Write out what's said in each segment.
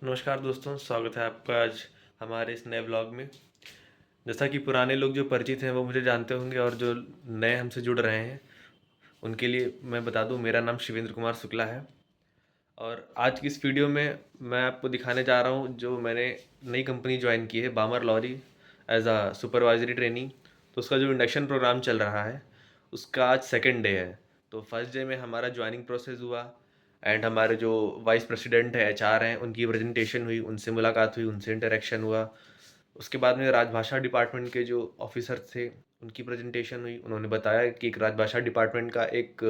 नमस्कार दोस्तों, स्वागत है आपका आज हमारे इस नए व्लॉग में। जैसा कि पुराने लोग जो परिचित हैं वो मुझे जानते होंगे और जो नए हमसे जुड़ रहे हैं उनके लिए मैं बता दूं, मेरा नाम शिवेंद्र कुमार शुक्ला है। और आज की इस वीडियो में मैं आपको दिखाने जा रहा हूं जो मैंने नई कंपनी ज्वाइन की है, Balmer Lawrie, as a supervisory training. तो उसका जो इंडक्शन प्रोग्राम चल रहा है उसका आज सेकेंड डे है। तो फर्स्ट डे में हमारा ज्वाइनिंग प्रोसेस हुआ एंड हमारे जो वाइस प्रेसिडेंट है, एचआर हैं, उनकी प्रेजेंटेशन हुई, उनसे मुलाकात हुई, उनसे इंटरेक्शन हुआ। उसके बाद में राजभाषा डिपार्टमेंट के जो ऑफिसर थे उनकी प्रेजेंटेशन हुई। उन्होंने बताया कि एक राजभाषा डिपार्टमेंट का एक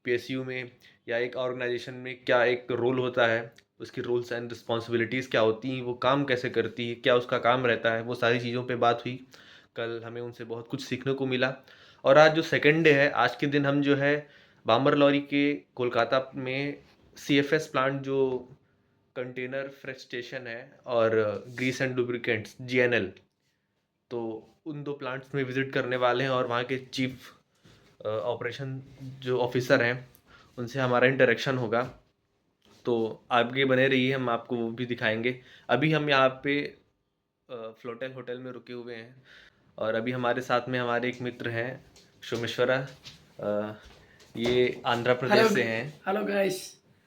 पीएसयू में या एक ऑर्गेनाइजेशन में क्या एक रोल होता है, उसकी रूल्स एंड रिस्पॉन्सिबिलिटीज़ क्या होती हैं, वो काम कैसे करती है, क्या उसका काम रहता है, वो सारी चीज़ों पे बात हुई। कल हमें उनसे बहुत कुछ सीखने को मिला। और आज जो सेकंड डे है, आज के दिन हम जो है बामर लॉरी के कोलकाता में सीएफएस प्लांट, जो कंटेनर फ्रेश स्टेशन है, और ग्रीस एंड लुब्रिकेंट्स जीएनएल, तो उन दो प्लांट्स में विजिट करने वाले हैं। और वहाँ के चीफ ऑपरेशन जो ऑफिसर हैं उनसे हमारा इंटरेक्शन होगा। तो आगे बने रहिए, हम आपको वो भी दिखाएंगे। अभी हम यहाँ पे फ्लोटेल होटल में रुके हुए हैं और अभी हमारे साथ में हमारे एक मित्र हैं, सोमेश्वरा। ये आंध्र हेलो प्रदेश से हैं। हेलो गाइस,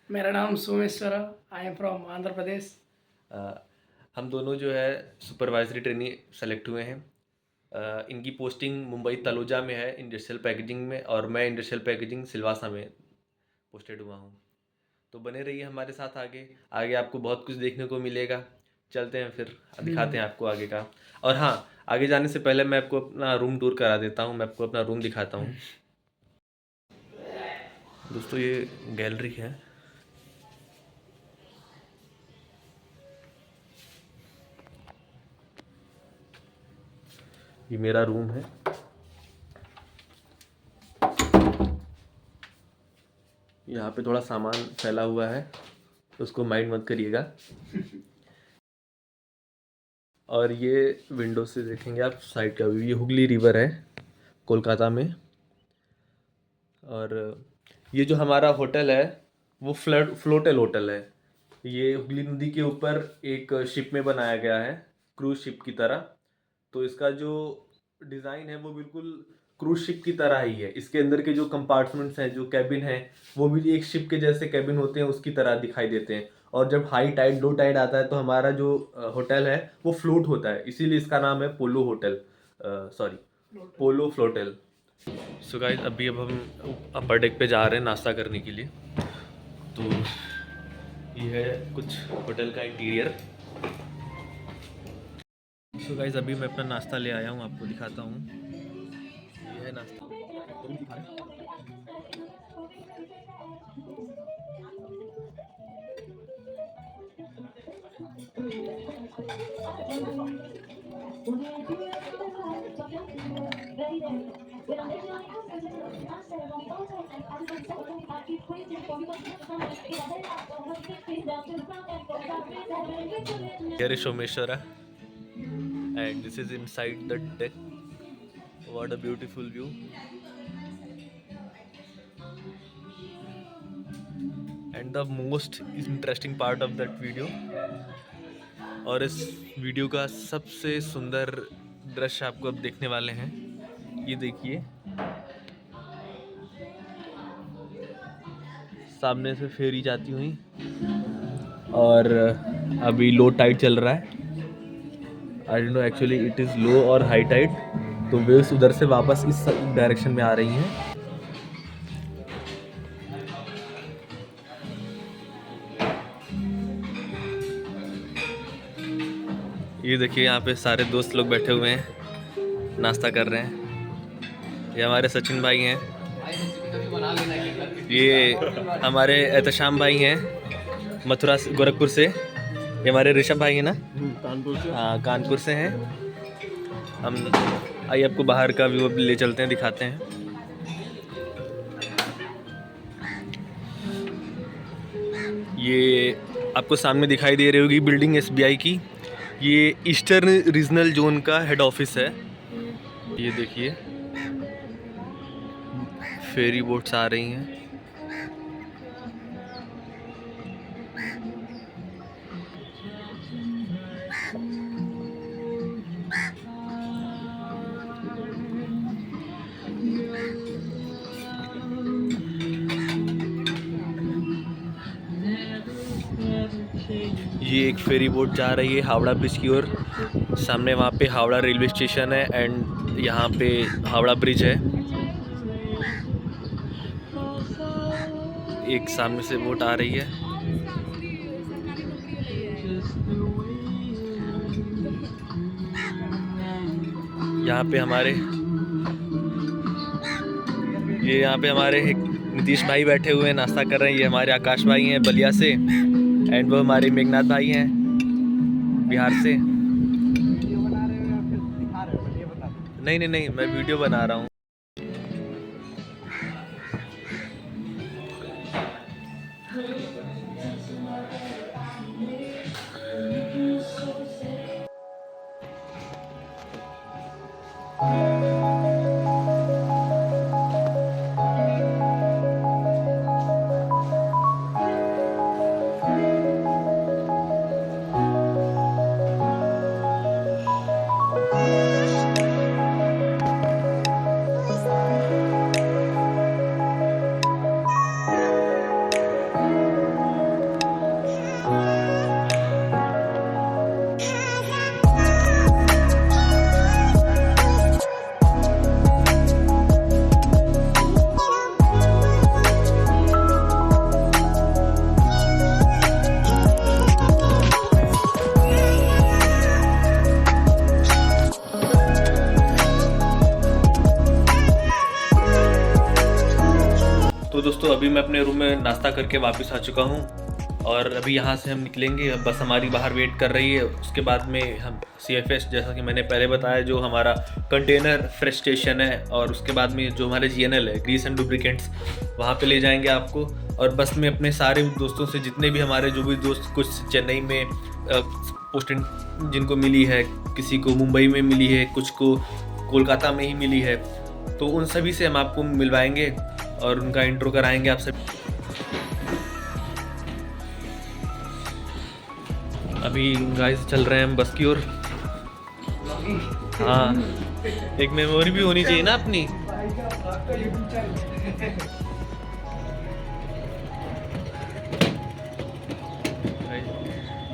मेरा नाम Someshwara. I am from Andhra Pradesh. हम दोनों जो है सुपरवाइजरी ट्रेनी सेलेक्ट हुए हैं। इनकी पोस्टिंग मुंबई तलोजा में है इंडस्ट्रियल पैकेजिंग में, और मैं इंडस्ट्रियल पैकेजिंग सिलवासा में पोस्टेड हुआ हूँ। तो बने रहिए हमारे साथ, आगे आगे आपको बहुत कुछ देखने को मिलेगा। चलते हैं फिर, दिखाते हैं आपको आगे का। और हाँ, आगे जाने से पहले मैं आपको अपना रूम टूर करा देता हूँ, मैं आपको अपना रूम दिखाता हूँ। दोस्तों, ये गैलरी है। ये मेरा रूम है। यहाँ पे थोड़ा सामान फैला हुआ है, उसको माइंड मत करिएगा। और ये विंडो से देखेंगे आप साइड का व्यू, ये हुगली रिवर है कोलकाता में। और ये जो हमारा होटल है वो फ्लोटेल होटल है। ये हुगली नदी के ऊपर एक शिप में बनाया गया है, क्रूज शिप की तरह। तो इसका जो डिज़ाइन है वो बिल्कुल क्रूज शिप की तरह ही है। इसके अंदर के जो कंपार्टमेंट्स हैं, जो कैबिन हैं, वो भी एक शिप के जैसे कैबिन होते हैं, उसकी तरह दिखाई देते हैं। और जब हाई टाइड लो टाइड आता है तो हमारा जो होटल है वो फ्लोट होता है, इसीलिए इसका नाम है पोलो होटल, सॉरी, पोलो फ्लोटेल। सो गाइस, अभी अब हम अपर डेक पे जा रहे हैं नाश्ता करने के लिए। तो ये है कुछ होटल का इंटीरियर। सो गाइस, अभी मैं अपना नाश्ता ले आया हूँ, आपको दिखाता हूँ। ये है नाश्ता। Here is Someshwara, and this is inside the deck. What a beautiful view. And the most interesting part of that video, और इस वीडियो का सबसे सुंदर दृश्य आपको अब देखने वाले हैं। ये देखिए, सामने से फेरी जाती हुई, और अभी लो टाइड चल रहा है। I don't know actually it is low और हाई टाइड। तो वेव्स उधर से वापस इस डायरेक्शन में आ रही हैं। ये देखिए, यहाँ पे सारे दोस्त लोग बैठे हुए हैं, नाश्ता कर रहे हैं। ये हमारे सचिन भाई हैं, ये हमारे एहतशाम भाई हैं मथुरा गोरखपुर से, ये हमारे ऋषभ भाई हैं ना, कानपुर से। हाँ, कानपुर से हैं हम। आइए आपको बाहर का व्यू ले चलते हैं, दिखाते हैं। ये आपको सामने दिखाई दे रही होगी बिल्डिंग एसबीआई की। ये ईस्टर्न रीजनल जोन का हेड ऑफिस है। ये देखिए, फेरी बोट्स आ रही हैं। ये एक फेरी बोट जा रही है हावड़ा ब्रिज की ओर। सामने वहाँ पे हावड़ा रेलवे स्टेशन है एंड यहाँ पे हावड़ा ब्रिज है। एक सामने से बोट आ रही है। यहाँ पे हमारे नीतीश भाई बैठे हुए हैं, नाश्ता कर रहे हैं। ये हमारे आकाश भाई हैं बलिया से एंड वो हमारे मेघनाथ भाई हैं बिहार से। नहीं, मैं वीडियो बना रहा हूँ। तो दोस्तों अभी मैं अपने रूम में नाश्ता करके वापस आ चुका हूँ और अभी यहाँ से हम निकलेंगे। बस हमारी बाहर वेट कर रही है। उसके बाद में हम CFS, जैसा कि मैंने पहले बताया, जो हमारा कंटेनर फ्रेश स्टेशन है, और उसके बाद में जो हमारे GNL है, ग्रीस एंड लुब्रिकेंट्स, वहाँ पे ले जाएंगे आपको। और बस में अपने सारे दोस्तों से, जितने भी हमारे जो भी दोस्त, कुछ चेन्नई में पोस्टिंग जिनको मिली है, किसी को मुंबई में मिली है, कुछ को कोलकाता में ही मिली है, तो उन सभी से हम आपको मिलवाएंगे और उनका इंट्रो कराएंगे आप सब। अभी गाइस चल रहे हैं हम बस की ओर। हाँ, एक मेमोरी भी होनी चाहिए ना अपनी।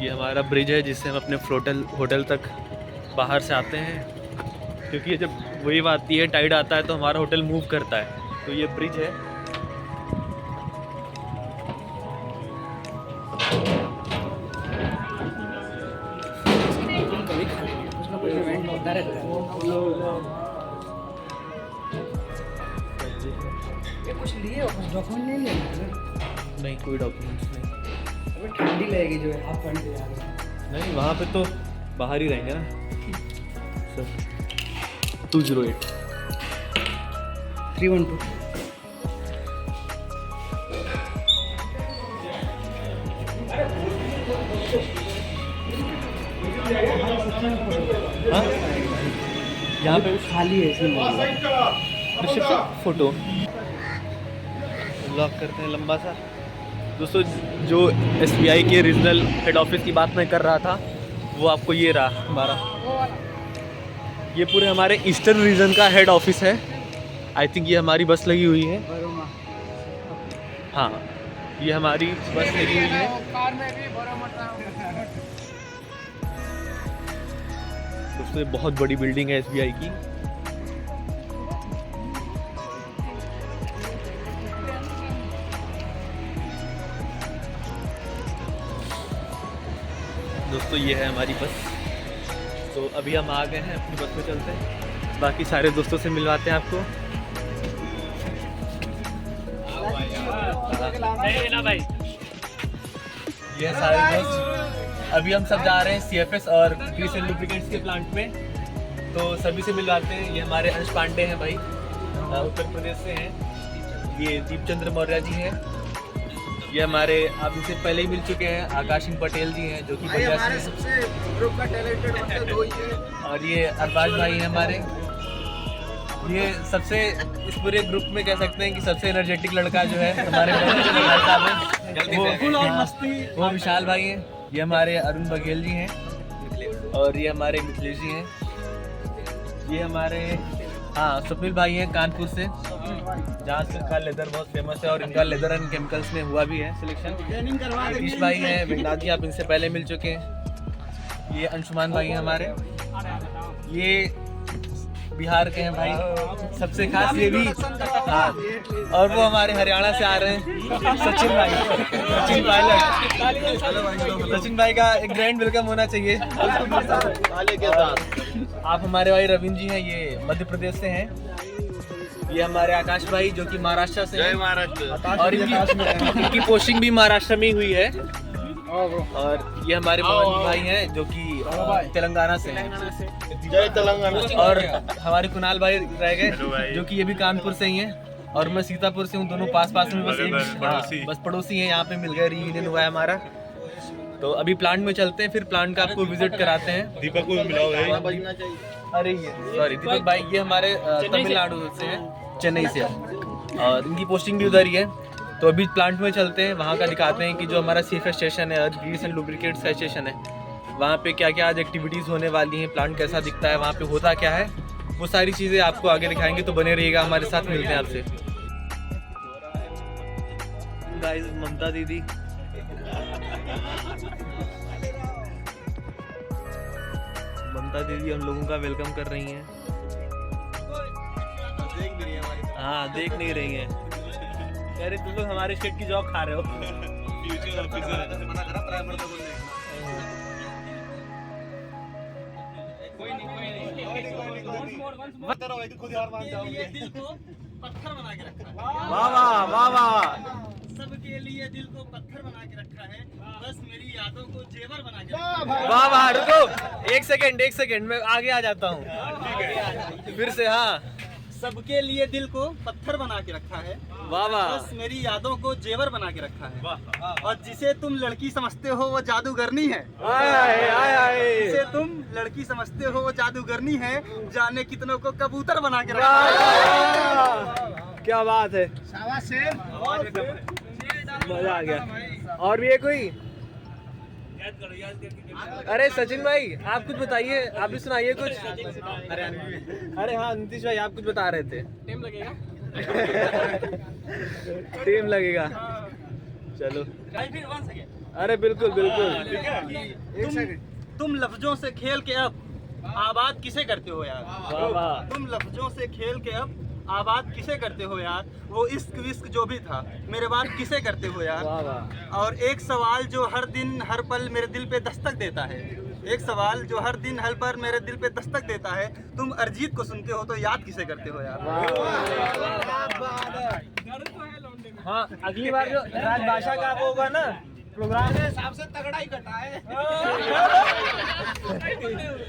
ये हमारा ब्रिज है जिससे हम अपने होटल तक बाहर से आते हैं, क्योंकि जब वेव आती है, टाइड आता है, तो हमारा होटल मूव करता है। तो ये ब्रिज है। कुछ लिए कुछ डॉक्यूमेंट नहीं लिए? नहीं, कोई डॉक्यूमेंट्स नहीं। अबे ठंडी लगेगी जो है, आप पहन के जा रहे हैं। नहीं, वहाँ पे तो बाहर ही रहेंगे ना सर। 208 312। हाँ, यहाँ पे खाली है इसमें। रिसेप्शन फोटो ब्लॉक करते हैं लंबा सा। दोस्तों, जो SBI के रीजनल हेड ऑफिस की बात मैं कर रहा था, वो आपको ये रहा हमारा। ये पूरे हमारे ईस्टर्न रीजन का हेड ऑफिस है। आई थिंक ये हमारी बस लगी हुई है। हाँ, ये हमारी बस लगी हुई है। दोस्तों, ये बहुत बड़ी बिल्डिंग है SBI की। दोस्तों, ये है हमारी बस। तो अभी हम आ गए हैं, अपनी बस में चलते हैं, बाकी सारे दोस्तों से मिलवाते हैं आपको। ना भाई, ये सारे दोस्त। अभी हम सब जा रहे हैं CFS और ग्रीस एंड लुब्रिकेंट्स के प्लांट में, तो सभी से मिलवाते हैं। ये हमारे अंश पांडे हैं भाई, उत्तर प्रदेश से हैं। ये दीपचंद्र मौर्य जी हैं। ये हमारे, आप इनसे पहले ही मिल चुके हैं, आकाश सिंह पटेल जी हैं, जो कि बलिया से सबसे ग्रुप का टैलेंटेड बंदे दो ही हैं। और ये अरबाज भाई हैं हमारे। ये सबसे, इस पूरे ग्रुप में कह सकते हैं कि सबसे एनर्जेटिक लड़का जो है हमारे भाई साहब हैं, वो विशाल भाई हैं। ये हमारे अरुण बघेल जी हैं और ये हमारे मिथिलेश जी हैं। ये हमारे हाँ, स्वप्निल भाई हैं कानपुर से, जहाँ से का लेदर बहुत फेमस है और इनका लेदर एंड केमिकल्स में हुआ भी है सिलेक्शन। नीतीश भाई हैं वेंगनाथ जी, आप इनसे पहले मिल चुके हैं। ये अंशुमान भाई हैं हमारे, ये बिहार के हैं भाई, सबसे खास ये भी। हाँ, और वो हमारे हरियाणा से आ रहे हैं सचिन भाई, सचिन पायलट। सचिन भाई का एक ग्रैंड वेलकम होना चाहिए। आप हमारे भाई रविंद्र जी हैं, ये मध्य प्रदेश से हैं। ये हमारे आकाश भाई जो कि महाराष्ट्र से हैं, और इनकी पोस्टिंग भी महाराष्ट्र में ही हुई है। और ये हमारे मोहन भाई हैं जो कि तेलंगाना से हैं। जय तेलंगाना। और हमारे कुणाल भाई रह गए जो कि ये भी कानपुर से ही हैं, और मैं सीतापुर से हूँ। दोनों पास पास में, बस पड़ोसी हैं। यहाँ पे मिल गए, रियूनियन हुआ है हमारा। तो अभी प्लांट में चलते हैं, फिर प्लांट का आपको विजिट कराते हैं। दीपक को मिलाओ है। अरे ये सॉरी दीपक भाई, ये हमारे तमिलनाडु से हैं, चेन्नई से, और इनकी पोस्टिंग भी उधर ही है। तो अभी प्लांट में चलते हैं, वहाँ का दिखाते हैं कि जो हमारा सीफेस्ट स्टेशन है, ग्रीस एंड लुब्रिकेट्स का स्टेशन है, वहाँ पे क्या क्या आज एक्टिविटीज़ होने वाली हैं, प्लांट कैसा दिखता है, वहाँ पे होता क्या है, वो सारी चीज़ें आपको आगे दिखाएंगे। तो बने रहिएगा हमारे साथ, मिलते हैं आपसे। गाइस, ममता दीदी, ममता दीदी हम लोगों का वेलकम कर रही हैं। हाँ, देख नहीं रही हैं। कह रहे तुम लोग हमारे स्टेट की जॉब खा रहे हो। फ्यूचर ऑफिसर वाह वाह वाह वाह। सबके लिए दिल को पत्थर बना के रखा है, बस मेरी यादों को जेवर बना के रखा है। वाह वाह, रुको एक सेकंड, मैं आगे आ जाता हूँ फिर से। हाँ, सबके लिए दिल को पत्थर बना के रखा है, वाह वाह। बस मेरी यादों को जेवर बना के रखा है। और जिसे तुम लड़की समझते हो वो जादूगरनी है। जिसे तुम लड़की समझते हो वो जादूगरनी है, जाने कितनों को कबूतर बना के रखा है। क्या बात है, मजा आ गया। और भी है कोई? अरे सचिन भाई, आप कुछ बताइए, आप भी सुनाइए कुछ। अरे हाँ, नीतीश भाई आप कुछ बता रहे थे। टाइम लगेगा। टीम लगेगा, चलो। अरे बिल्कुल बिल्कुल। तुम लफ्जों से खेल के अब आबाद किसे करते हो यार। वाह वाह। तुम लफ्जों से खेल के अब आबाद किसे करते हो यार, वो इश्क विश्क जो भी था मेरे बाद किसे करते हो यार। वाह वाह। और एक सवाल जो हर दिन हर पल मेरे दिल पे दस्तक देता है, एक सवाल जो हर दिन हर पल मेरे दिल पे दस्तक देता है, तुम अरिजीत को सुनते हो तो याद किसे करते हो यार। हाँ, अगली बार जो राजभाषा का वो होगा ना प्रोग्राम, सबसे तगड़ा ही कटा है।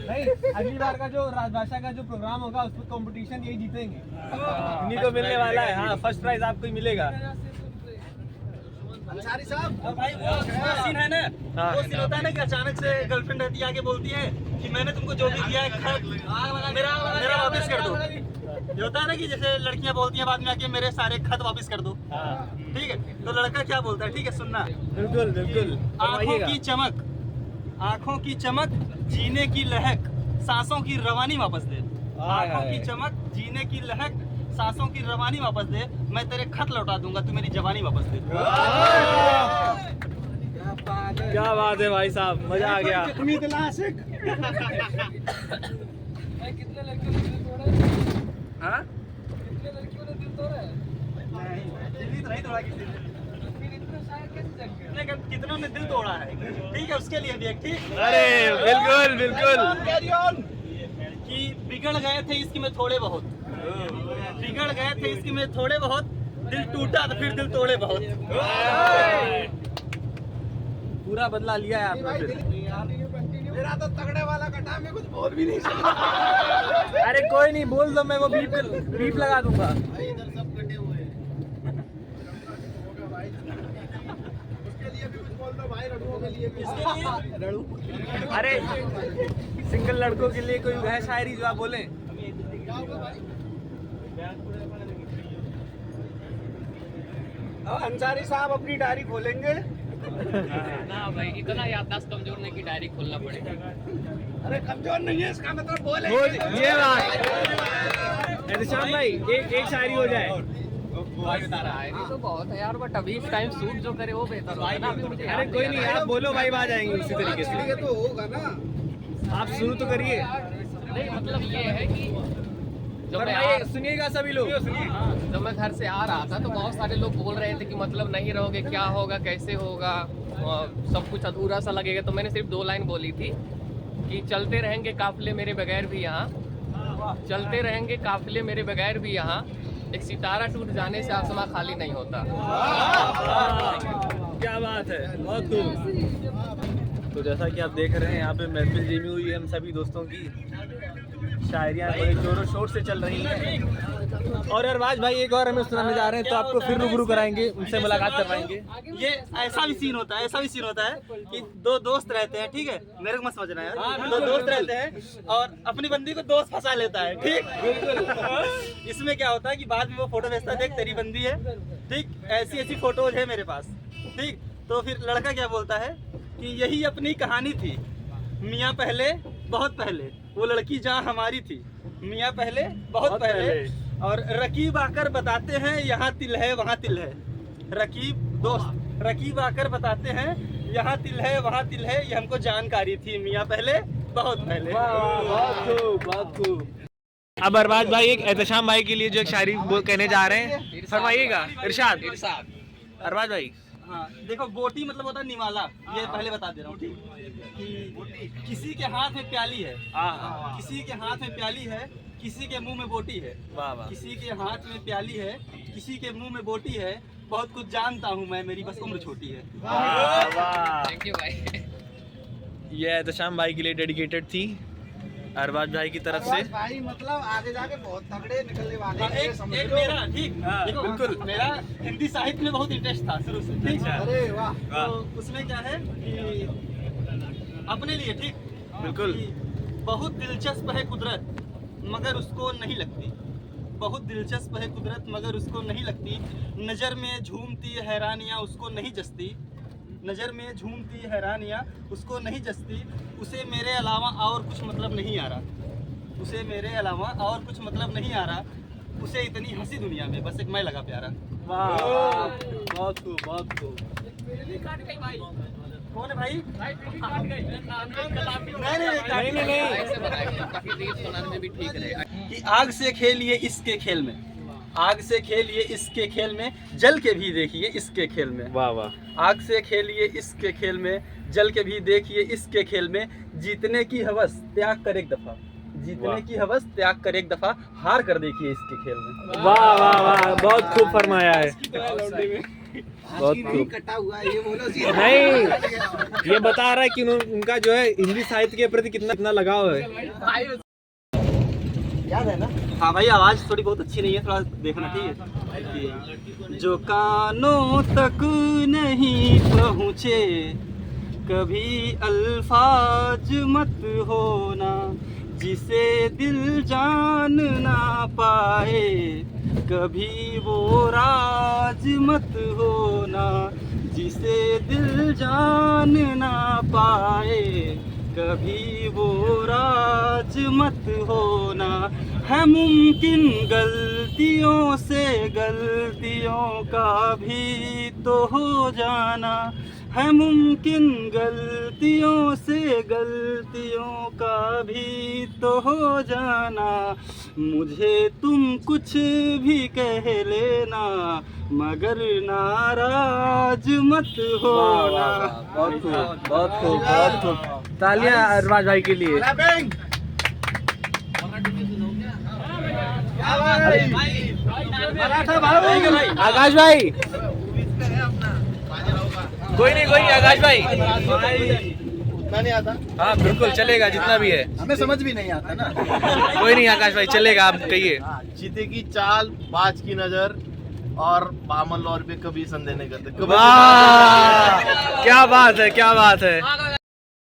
नहीं, अगली बार का जो राजभाषा का जो प्रोग्राम होगा उसमें कंपटीशन यही जीतेंगे, इन्हीं को मिलने वाला है। हाँ, फर्स्ट प्राइज आपको ही मिलेगा। अंसारी साहब, भाई वो सीन है ना, हाँ। वो सीन होता है ना कि अचानक से गर्लफ्रेंड रहती है, आके बोलती है कि मैंने तुमको जो भी दिया है खत मेरा वापस कर दो। ये होता है ना कि जैसे लड़कियां बोलती हैं बाद में आके मेरे सारे खत वापस कर दो। ठीक है, तो लड़का क्या बोलता है, ठीक है सुनना। बिल्कुल बिल्कुल। आँखों की चमक, आँखों की चमक, जीने की लहक, सांसों की रवानी वापस दे। आँखों की चमक, जीने की लहक, सांसों की रवानी वापस दे, मैं तेरे खत लौटा दूंगा, तू मेरी जवानी वापस दे। क्या बात है भाई साहब, मजा आ गया। कितने लड़कियों ने दिल तोड़ा है? हाँ? कितने लड़कियों ने दिल तोड़ा है? नहीं तोड़ा किसी ने। फिर इतने शायद कैसे जग गए? लेकिन कितनों ने दिल तोड़ा है, ठीक है, उसके लिए भी एक ठीक। अरे बिल्कुल बिल्कुल। कि बिगड़ गए थे इसकी में थोड़े बहुत, बिगड़ गए थे इसकी में थोड़े बहुत, दिल टूटा तो फिर दिल तोड़े बहुत। पूरा बदला लिया है आपने फिर। मेरा तो तगड़े वाला कटा, मैं कुछ बोल भी नहीं सकता। अरे कोई नहीं, बोल दो, मैं वो बीप लगा दूंगा। इधर सब कटे हुए हैं। उसके लिए भी कुछ बोल दो भाई, लड़कों के लिए भी। इसके लिए अरे सिंगल लड़कों के लिए कोई है शायरी जो आप बोलें? अंसारी साहब अपनी डायरी खोलेंगे ना भाई, इतना याददाश्त कमजोर नहीं कि डायरी खोलना पड़ेगा। ये बात एहतशाम भाई, एक शायरी हो जाए। शायरी तो बहुत है यार, बट अभी इस टाइम शूट जो करे वो बेहतर होगा ना। अभी मुझे अरे कोई नहीं, आप बोलो भाई, आ जाएंगे उसी तरीके से। तो होगा ना। आप शुरू तो करिए। नहीं, मतलब ये है कि जब पर मैं भाई सुनिएगा सभी लोग। जब मैं घर से आ रहा था तो बहुत सारे लोग बोल रहे थे कि मतलब नहीं रहोगे, क्या होगा, कैसे होगा, सब कुछ अधूरा सा लगेगा। तो मैंने सिर्फ 2 लाइन बोली थी कि चलते रहेंगे काफिले मेरे बगैर भी यहाँ, चलते रहेंगे काफिले मेरे बगैर भी यहाँ, एक सितारा टूट जाने से आसमां खाली नहीं होता। क्या बात है, बहुत खूब। तो जैसा कि आप देख रहे हैं, यहाँ पे महफिल जमी हुई है हम सभी दोस्तों की। शायरियाँ बड़े जोरों शोर से चल रही हैं। और अरबाज भाई एक और हमें सुनाने जा रहे हैं, तो आपको फिर रूबरू कराएंगे, उनसे मुलाकात करवाएंगे। ये ऐसा भी सीन होता है, ऐसा भी सीन होता है कि 2 दोस्त रहते हैं, ठीक है, मेरे को मत समझना यार। 2 दोस्त रहते हैं और अपनी बंदी को दोस्त फंसा लेता है, ठीक। इसमें क्या होता है कि बाद में वो फोटो भेजता है, देख तेरी बंदी है, ठीक, ऐसी ऐसी फोटोज है मेरे पास, ठीक। तो फिर लड़का क्या बोलता है कि यही अपनी कहानी थी मियाँ पहले, बहुत पहले, वो लड़की जहाँ हमारी थी मियाँ पहले, बहुत पहले। और रकीब आकर बताते हैं यहाँ तिल है वहाँ तिल है। रकीब आकर बताते हैं यहाँ तिल है वहाँ तिल है, ये हमको जानकारी थी मियाँ पहले, बहुत पहले। बहुत खूब, बहुत खूब। अब अरबाज भाई एक एहतशाम भाई के लिए जो एक शायरी कहने जा रहे हैं, फरमाइएगा। इरशाद। अरबाज भाई। हाँ, देखो बोटी मतलब होता है निवाला, ये पहले बता दे रहा हूँ, ठीक। कि किसी के हाथ में प्याली है, किसी के हाथ में प्याली है, किसी के मुंह में बोटी है। वाह वाह। किसी के हाथ में प्याली है, किसी के मुंह में बोटी है, बहुत कुछ जानता हूँ मैं, मेरी बस उम्र छोटी है। वाह वाह। थैंक यू भाई। ये एहतशाम भाई के लिए डेडिकेटेड थी अरबाज भाई की तरफ से। भाई मतलब आगे जाके बहुत तगड़े निकलने वाले हैं, एक समझ एक लो। मेरा, ठीक, देखो, बिल्कुल। मेरा हिंदी साहित्य में बहुत इंटरेस्ट था शुरू से, ठीक। अरे वाह। तो उसमें क्या है कि अपने लिए, ठीक, बिल्कुल। कि बहुत दिलचस्प है कुदरत मगर उसको नहीं लगती, बहुत दिलचस्प है कुदरत मगर उसको नहीं लगती, नज़र में झूमती हैरानियाँ उसको नहीं जचती, नज़र में झूमती हैरानियाँ उसको नहीं जचती, उसे मेरे अलावा और कुछ मतलब नहीं आ रहा, उसे मेरे अलावा और कुछ मतलब नहीं आ रहा, उसे इतनी हंसी दुनिया में बस एक मैं लगा प्यारा। वाह, बहुत खूब, बहुत खूब। कौन है भाई? नहीं। ऐसे बताइए, ताकि रील बनाने में भी ठीक रहेगा। कि आग से खेलिए इसके खेल में, आग से खेलिए इसके खेल में, जल के भी देखिए इसके खेल में। वाह वाह। आग से खेलिए इसके खेल में, जल के भी देखिए इसके खेल में, जीतने की हवस त्याग कर एक दफा, जीतने की हवस त्याग कर एक दफा, हार कर देखिए इसके खेल में। वाह वाह वाह, बहुत खूब फरमाया है, बहुत खूब। कटा हुआ है ये बोलो जी। नहीं, ये बता रहा है कि उनका जो है हिंदी साहित्य के प्रति कितना लगाव है। याद है ना। हाँ भाई, आवाज़ थोड़ी बहुत अच्छी नहीं है, थोड़ा देखना, ठीक है। जो कानों तक नहीं पहुँचे कभी अल्फाज मत होना, जिसे दिल जान ना पाए कभी वो राज मत होना, जिसे दिल जान ना पाए कभी वो राज मत होना। है मुमकिन गलतियों से गलतियों का भी तो हो जाना, है मुमकिन गलतियों से गलतियों का भी तो हो जाना, मुझे तुम कुछ भी कह लेना मगर नाराज मत होना। बहुत खूब, बहुत खूब, बहुत खूब। तालियां अरबाज भाई के लिए। आकाश भाई, कोई नहीं, आकाश भाई। उतना नहीं आता, हाँ बिल्कुल चलेगा, जितना भी है। हमें समझ भी नहीं आता ना। कोई नहीं आकाश भाई, चलेगा, आप कहिए। चीते की चाल, बाज की नजर और बामन लौर पे कभी संदेह नहीं करते। वाह, क्या बात है, क्या बात है।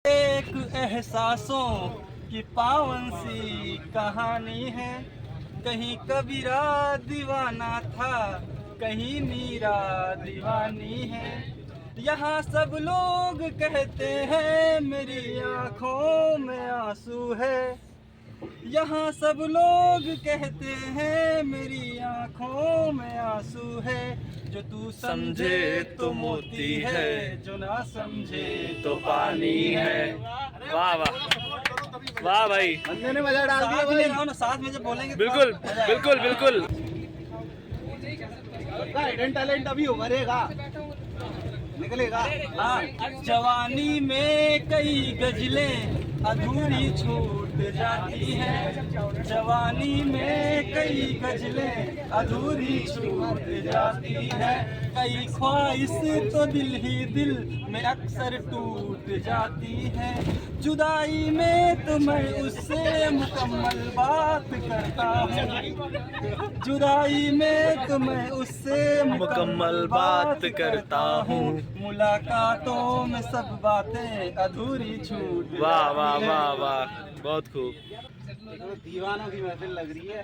एक एहसासों की पावन सी कहानी है, कहीं कबीरा दीवाना था, कहीं मीरा दीवानी है, यहाँ सब लोग कहते हैं मेरी आंखों में आंसू है, यहाँ सब लोग कहते हैं मेरी आंखों में आंसू है, जो तू समझे तो मोती है, जो ना समझे तो पानी है। वाह वाह वाह भाई, बंदे ने मजा डाल दिया साथ में भाई। रहो ना, साथ में जब बोलेंगे तो बिल्कुल मजा आएगा। बिल्कुल बिल्कुल। हिडन टैलेंट अभी उभरेगा, निकलेगा। हाँ, जवानी में कई गजलें अधूरी छूट जाती हैं, जवानी में कई गजलें अधूरी छूट जाती हैं, कई ख्वाहिश तो दिल ही दिल में अक्सर टूट जाती है, जुदाई में तो मैं उससे मुकम्मल बात करता हूँ, जुदाई में तो मैं उससे मुकम्मल बात करता हूँ, मुलाकातों में सब बातें अधूरी छूट वाह वाह वाह वाह, बहुत खूब। दीवानों की महफिल लग रही है।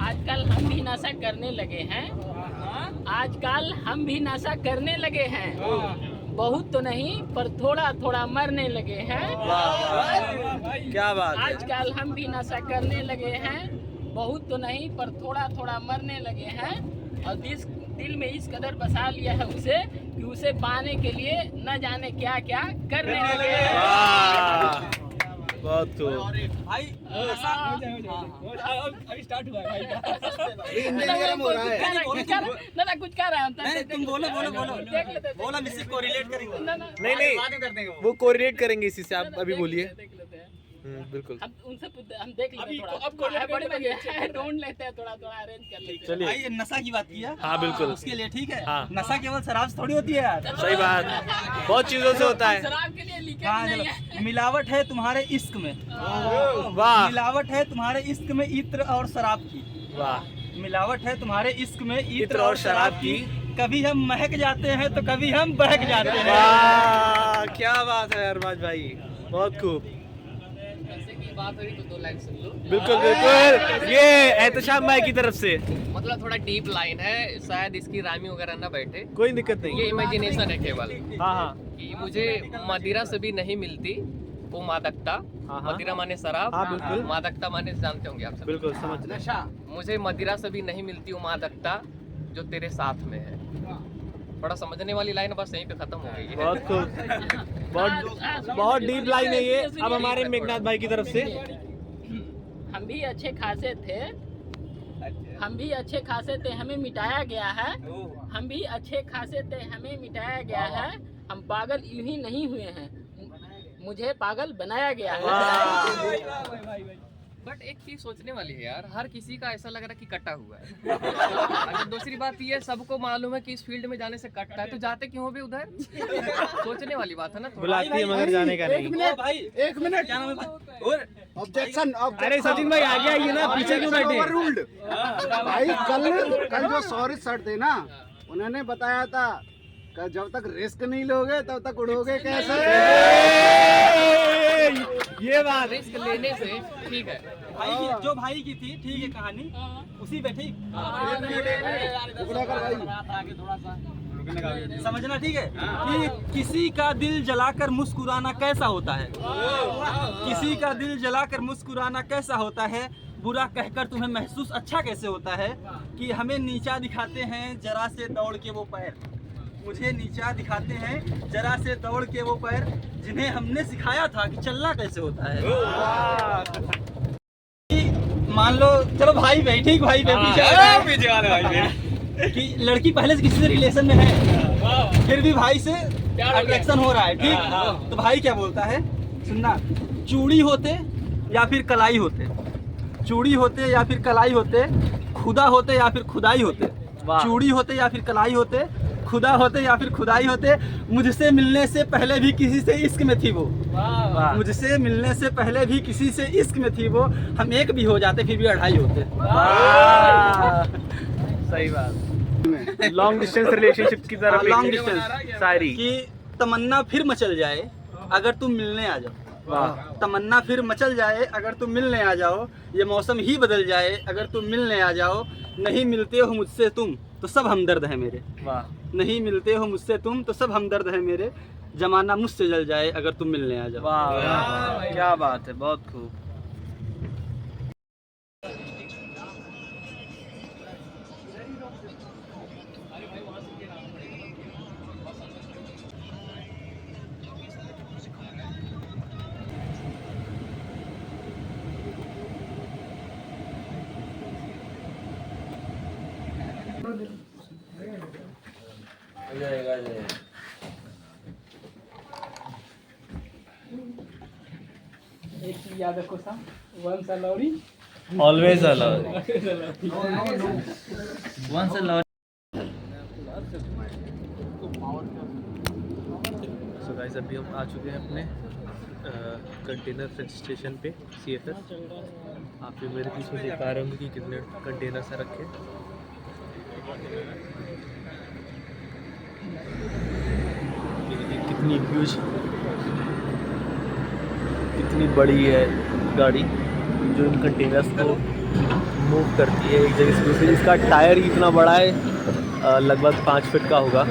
आजकल हम भी नशा करने लगे हैं, आजकल हम भी नशा करने लगे हैं, बहुत तो नहीं पर थोड़ा थोड़ा मरने लगे हैं। क्या बात है। आजकल हम भी नशा करने लगे हैं, बहुत तो नहीं पर थोड़ा थोड़ा मरने लगे हैं, और दिल में इस कदर बसा लिया है उसे कि उसे पाने के लिए न जाने क्या क्या करने लगे हैं। वाह, बहुत खूब। भाई अभी स्टार्ट हुआ है इंजन गर्म हो रहा है। कुछ कह रहा है नहीं, तुम बोलो बोलो बोलो देख लेते बोलो, हम इसी को रिलेट करेंगे। नहीं नहीं, वो कोरिलेट करेंगे इसी से, आप अभी बोलिए। देख लेते हैं बिल्कुल। हम उनसे हम देख लेते हैं थोड़ा, बड़े बड़े ढूंढ लेते हैं, थोड़ा थोड़ा अरेंज कर लेते हैं। चलिए। भाई ये नशा की बात किया, हाँ बिल्कुल, उसके लिए ठीक है। हाँ। नशा केवल शराब से थोड़ी होती है यार। सही बात, बहुत चीजों से होता है। शराब के लिए लिखे हाँ, नहीं चलो। है। मिलावट है तुम्हारे इश्क में, वाह मिलावट है तुम्हारे इश्क में इत्र और शराब की, वाह, मिलावट है तुम्हारे इश्क में इत्र और शराब की, कभी हम महक जाते हैं तो कभी हम बहक जाते हैं। वाह, क्या बात है अरबाज भाई, बहुत खूब। ऐसे की बात हुई तो 2 लाइन सुन लो। बिल्कुल बिल्कुल, ये एहतशाम भाई की तरफ से। मतलब थोड़ा डीप लाइन है, शायद इसकी रामी वगैरह ना बैठे, कोई दिक्कत नहीं। ये इमेजिनेशन है केवल। हाँ हाँ कि मुझे मदिरा से भी नहीं मिलती वो मादकता। हाँ। मदिरा माने शराब, हाँ, बिल्कुल। मादकता माने जानते होंगे आप सब। बिल्कुल समझ रहे। मुझे मदिरा से भी नहीं मिलती वो मादकता जो तेरे साथ में है। बड़ा समझने वाली लाइन बस यहीं पे खत्म हो गई है। बहुत खूब, बहुत डीप लाइन है ये। अब हमारे मेघनाथ भाई की तरफ से। हम भी अच्छे खासे थे, हम भी अच्छे खासे थे, हमें मिटाया गया है, हम भी अच्छे खासे थे, हमें मिटाया गया है, हम पागल यूं ही नहीं हुए हैं, मुझे पागल बनाया गया है। बट एक चीज सोचने वाली है यार, हर किसी का ऐसा लग रहा है कि कटा हुआ है। अगर दूसरी बात ये, सबको मालूम है कि इस फील्ड में जाने से कटता है, तो जाते क्यों हो भी उधर? सोचने वाली बात है ना थोड़ा। बुलाती है मगर जाने का नहीं। भाई 1 मिनट, क्या नाम है भाई? और ऑब्जेक्शन। अरे सचिन भाई आगे आइए ना, पीछे क्यों बैठे? ओवररूल्ड। भाई कल जो सॉरी सर थे ना, उन्होंने बताया था कि जब तक रिस्क नहीं लोगे तब तक उड़ोगे कैसे। ये बात। रिस्क लेने से ठीक है। भाई की, जो भाई की थी ठीक है कहानी, उसी पे ठीक समझना, ठीक है कि किसी का दिल जलाकर मुस्कुराना कैसा होता है, किसी का दिल जलाकर मुस्कुराना कैसा होता है, बुरा कहकर तुम्हें महसूस अच्छा कैसे होता है, कि हमें नीचा दिखाते हैं जरा से दौड़ के वो पैर, मुझे नीचा दिखाते हैं जरा से दौड़ के वो पैर, जिन्हें हमने सिखाया था कि चलना कैसे होता है। मान लो, चलो भाई भाई ठीक, भाई पीछे वाले भाई कि लड़की पहले से किसी से रिलेशन में है, फिर भी भाई से अट्रैक्शन हो रहा है, ठीक। तो भाई क्या बोलता है, सुनना, चूड़ी होते या फिर कलाई होते, चूड़ी होते या फिर कलाई होते, खुदा होते या फिर खुदाई होते, चूड़ी होते या फिर कलाई होते, खुदा होते या फिर खुदाई होते, मुझसे मिलने से पहले भी किसी से इश्क में थी वो, मुझसे मिलने से पहले भी किसी से इश्क में थी वो, हम एक भी हो जाते फिर भी 2.5 होते। सही बात। लॉन्ग डिस्टेंस रिलेशनशिप की तरफ लॉन्ग डिस्टेंस शायरी कि तमन्ना फिर मचल जाए अगर तुम मिलने आ जाओ, तमन्ना फिर मचल जाए अगर तुम मिलने आ जाओ, ये मौसम ही बदल जाए अगर तुम मिलने आ जाओ, नहीं मिलते हो मुझसे तुम तो सब हमदर्द है मेरे। वाह नहीं मिलते हो मुझसे तुम तो सब हमदर्द है मेरे। जमाना मुझसे जल जाए अगर तुम मिलने आ जाओ। वाह वाह, क्या बात है, बहुत खूब। एक चीज याद रखो साहब, once allowed always allowed, once allowed. So guys अभी हम आ चुके हैं अपने कंटेनर स्टेशन पे, CFS। आप भी मेरे पीछे देख पा रहे होंगे कि कितने कंटेनर से रखे हैं। ये देखिए कितनी ह्यूज, कितनी बड़ी है गाड़ी जो इन कंटेनर्स को मूव करती है एक जगह से दूसरी। इसका टायर ही इतना बड़ा है, लगभग 5 फीट का होगा।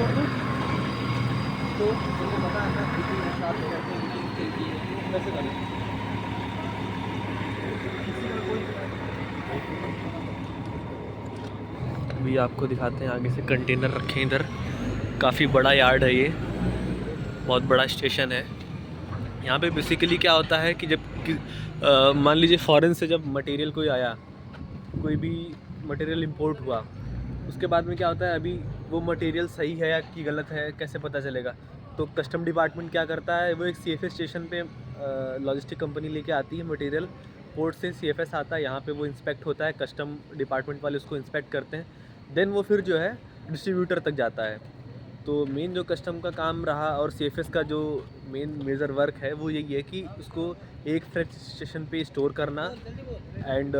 अभी आपको दिखाते हैं आगे से कंटेनर रखे हैं इधर। काफ़ी बड़ा यार्ड है ये, बहुत बड़ा स्टेशन है। यहाँ पे बेसिकली क्या होता है कि मान लीजिए फ़ॉरेन से जब मटेरियल कोई आया, कोई भी मटेरियल इंपोर्ट हुआ, उसके बाद में क्या होता है, अभी वो मटेरियल सही है या कि गलत है कैसे पता चलेगा। तो कस्टम डिपार्टमेंट क्या करता है, वो एक CFS स्टेशन पे लॉजिस्टिक कंपनी लेके आती है मटेरियल। पोर्ट से CFS आता है, यहाँ पे वो इंस्पेक्ट होता है, कस्टम डिपार्टमेंट वाले उसको इंस्पेक्ट करते हैं। देन वो फिर जो है डिस्ट्रीब्यूटर तक जाता है। तो मेन जो कस्टम का काम रहा और CFS का जो मेन मेजर वर्क है वो यही है कि उसको एक फ्रेश स्टेशन पे स्टोर करना एंड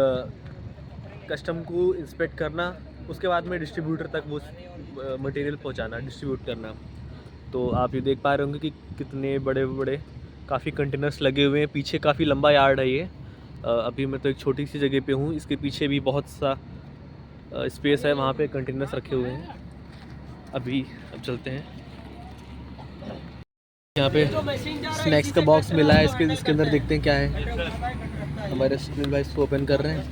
कस्टम को इंस्पेक्ट करना, उसके बाद में डिस्ट्रीब्यूटर तक वो मटेरियल पहुंचाना, डिस्ट्रीब्यूट करना। तो आप ये देख पा रहे होंगे कि कितने बड़े बड़े काफ़ी कंटेनर्स लगे हुए हैं। पीछे काफ़ी लंबा यार्ड है ये। अभी मैं तो एक छोटी सी जगह पे हूँ, इसके पीछे भी बहुत सा स्पेस है, वहाँ पे कंटेनर्स रखे हुए हैं। अब चलते हैं। यहाँ पे स्नैक्स का बॉक्स मिला है, इसके अंदर देखते हैं क्या है। हमारे सुनील भाई इसको ओपन कर रहे हैं।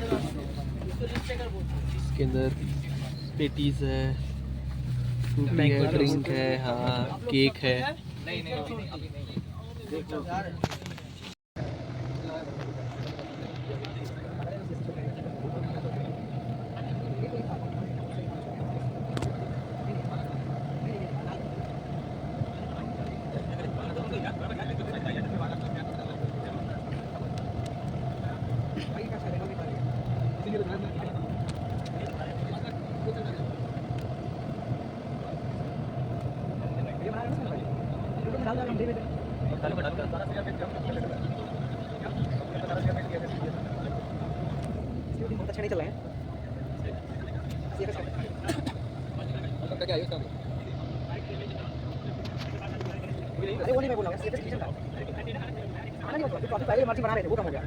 इसके अंदर पेटीज है, फ्रूटी है, ड्रिंक है, हाँ केक है। अच्छा नहीं चल रहा है। अरे वो नहीं मैं बोल रहा हूँ, CFS स्टेशन का आना नहीं होता, जो पहले मर्जी बना रहे थे वो कम हो गया।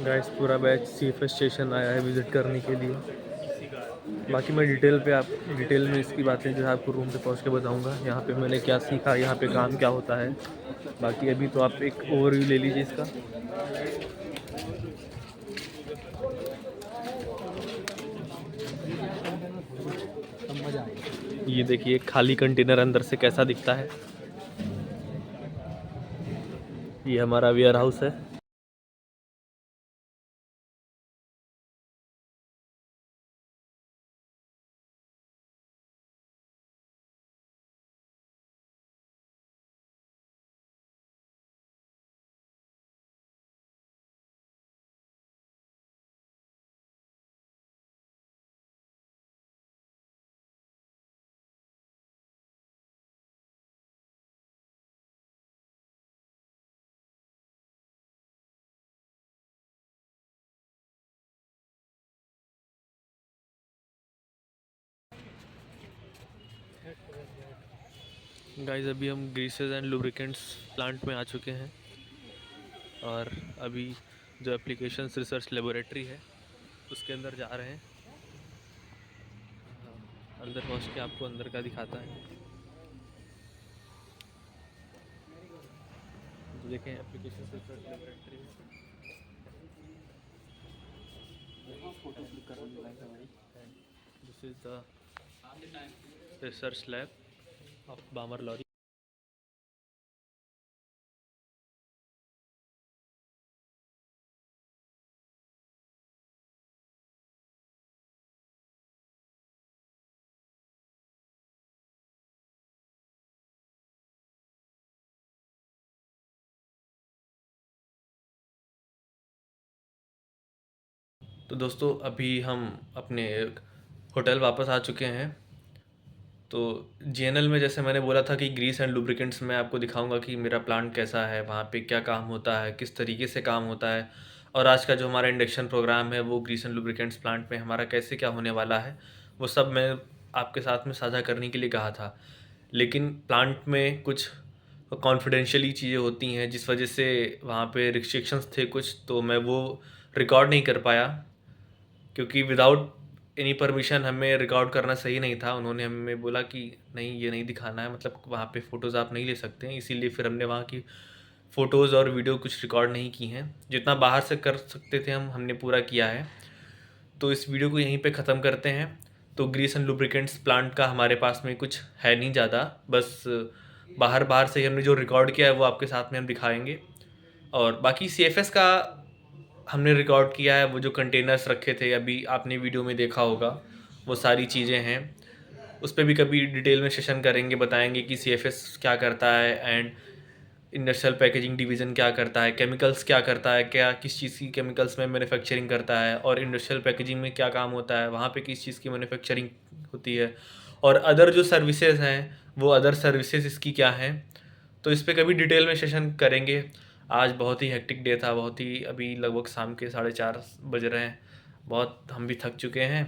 गाइस पूरा बैच CFS स्टेशन आया है विज़िट करने के लिए। बाकी मैं डिटेल में इसकी बातें जो है आपको रूम पे पहुंच के बताऊंगा। यहाँ पे मैंने क्या सीखा, यहाँ पे काम क्या होता है। बाकी अभी तो आप एक ओवरव्यू ले लीजिए इसका। ये देखिए खाली कंटेनर अंदर से कैसा दिखता है। ये हमारा वेयर हाउस है। गाइस अभी हम ग्रीसेस एंड लुब्रिकेंट्स प्लांट में आ चुके हैं और अभी जो एप्लीकेशंस रिसर्च लेबोरेटरी है उसके अंदर जा रहे हैं। अंदर पहुंच के आपको अंदर का दिखाता है। तो देखें एप्लीकेशन रिसर्च लेबोरेटरी में this is the research lab of Balmer Lawrie. तो दोस्तों अभी हम अपने होटल वापस आ चुके हैं। तो जीएनएल में जैसे मैंने बोला था कि ग्रीस एंड लुब्रिकेंट्स में आपको दिखाऊंगा कि मेरा प्लांट कैसा है, वहाँ पे क्या काम होता है, किस तरीके से काम होता है, और आज का जो हमारा इंडक्शन प्रोग्राम है वो ग्रीस एंड लुब्रिकेंट्स प्लांट में हमारा कैसे क्या होने वाला है, वो सब मैं आपके साथ में साझा करने के लिए कहा था। लेकिन प्लांट में कुछ कॉन्फिडेंशियली चीज़ें होती हैं जिस वजह से वहाँ पे रिस्ट्रिक्शंस थे कुछ, तो मैं वो रिकॉर्ड नहीं कर पाया क्योंकि विदाउट एनी परमिशन हमें रिकॉर्ड करना सही नहीं था। उन्होंने हमें बोला कि नहीं ये नहीं दिखाना है, मतलब वहाँ पे फ़ोटोज़ आप नहीं ले सकते हैं, इसीलिए फिर हमने वहाँ की फ़ोटोज़ और वीडियो कुछ रिकॉर्ड नहीं की हैं। जितना बाहर से कर सकते थे हमने पूरा किया है। तो इस वीडियो को यहीं पे ख़त्म करते हैं। तो ग्रीस एंड लुब्रिकेंट्स प्लांट का हमारे पास में कुछ है नहीं ज़्यादा, बस बाहर से ही हमने जो रिकॉर्ड किया है वो आपके साथ में हम दिखाएंगे। और बाकी CFS का हमने रिकॉर्ड किया है, वो जो कंटेनर्स रखे थे अभी आपने वीडियो में देखा होगा, वो सारी चीज़ें हैं। उस पर भी कभी डिटेल में सेशन करेंगे, बताएंगे कि CFS क्या करता है एंड इंडस्ट्रियल पैकेजिंग डिवीज़न क्या करता है, केमिकल्स क्या करता है, क्या किस चीज़ की केमिकल्स में मैन्युफैक्चरिंग करता है, और इंडस्ट्रियल पैकेजिंग में क्या काम होता है, वहाँ पे किस चीज़ की मैन्युफैक्चरिंग होती है, और अदर जो सर्विसेज हैं वो अदर सर्विसेज इसकी क्या हैं। तो इस पे कभी डिटेल में सेशन करेंगे। आज बहुत ही हेक्टिक डे था, बहुत ही अभी लगभग शाम के 4:30 बज रहे हैं, बहुत हम भी थक चुके हैं।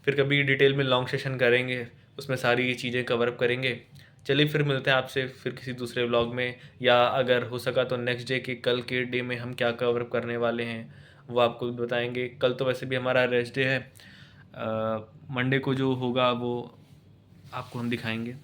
फिर कभी डिटेल में लॉन्ग सेशन करेंगे, उसमें सारी चीज़ें कवर अप करेंगे। चलिए फिर मिलते हैं आपसे फिर किसी दूसरे व्लॉग में, या अगर हो सका तो नेक्स्ट डे के कल के डे में हम क्या कवर अप करने वाले हैं वो आपको बताएंगे। कल तो वैसे भी हमारा रेस्ट डे है, मंडे को जो होगा वो आपको हम दिखाएंगे।